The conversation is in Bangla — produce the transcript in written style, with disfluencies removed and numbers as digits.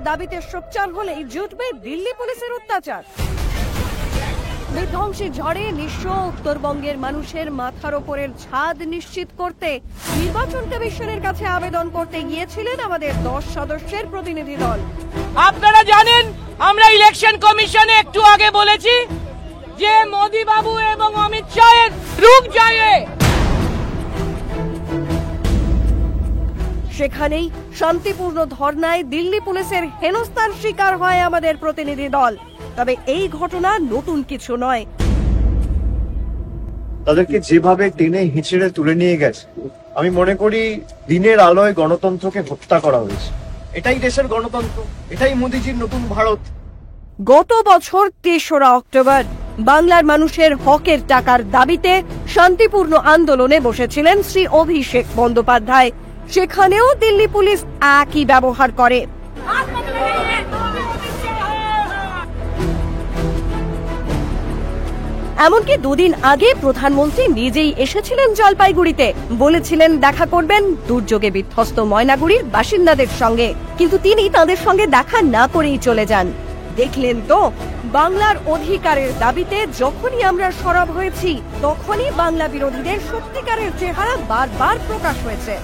দাবিতে সোচ্চার হলেই জুটবে দিল্লি পুলিশের অত্যাচার। বিধ্বংসী ঝড়ে নিঃস্ব উত্তরবঙ্গের মানুষের মাথার ওপরের ছাদ নিশ্চিত করতে নির্বাচন কমিশনের কাছে আবেদন করতে গিয়েছিলেন আমাদের 10 সদস্যের প্রতিনিধি দল। আপনারা জানেন, আমরা ইলেকশন কমিশনে একটু আগে বলেছি যে মোদি বাবু এবং অমিত শাহের রুক যায়। সেখানেই শান্তিপূর্ণ ধর্নায় দিল্লি পুলিশের হেনস্থার শিকার হয় আমাদের প্রতিনিধি দল। তবে এই ঘটনা নতুন কিছু নয়। তাদেরকে যেভাবে টেনে হিঁচড়ে তুলে নিয়ে গেছে, আমি মনে করি দিনের আলোয় গণতন্ত্রকে হত্যা করা হয়েছে। এটাই দেশের গণতন্ত্র, এটাই মোদিজির নতুন ভারত। গত বছর ৩রা অক্টোবর বাংলার মানুষের হকের টাকার দাবিতে শান্তিপূর্ণ আন্দোলনে বসেছিলেন শ্রী অভিষেক বন্দ্যোপাধ্যায়। সেখানেও দিল্লি পুলিশ একই ব্যবহার করে। এমনকি দুদিন আগে প্রধানমন্ত্রী নিজেই এসেছিলেন জলপাইগুড়িতে, বলেছিলেন দেখা করবেন দুর্যোগে বিধ্বস্ত ময়নাগুড়ির বাসিন্দাদের সঙ্গে, কিন্তু তিনি তাদের সঙ্গে দেখা না করেই চলে যান। দেখলেন তো, বাংলার অধিকারের দাবিতে যখনই আমরা সরব হয়েছি তখনই বাংলা বিরোধীদের সত্যিকারের চেহারা বারবার প্রকাশ হয়েছে।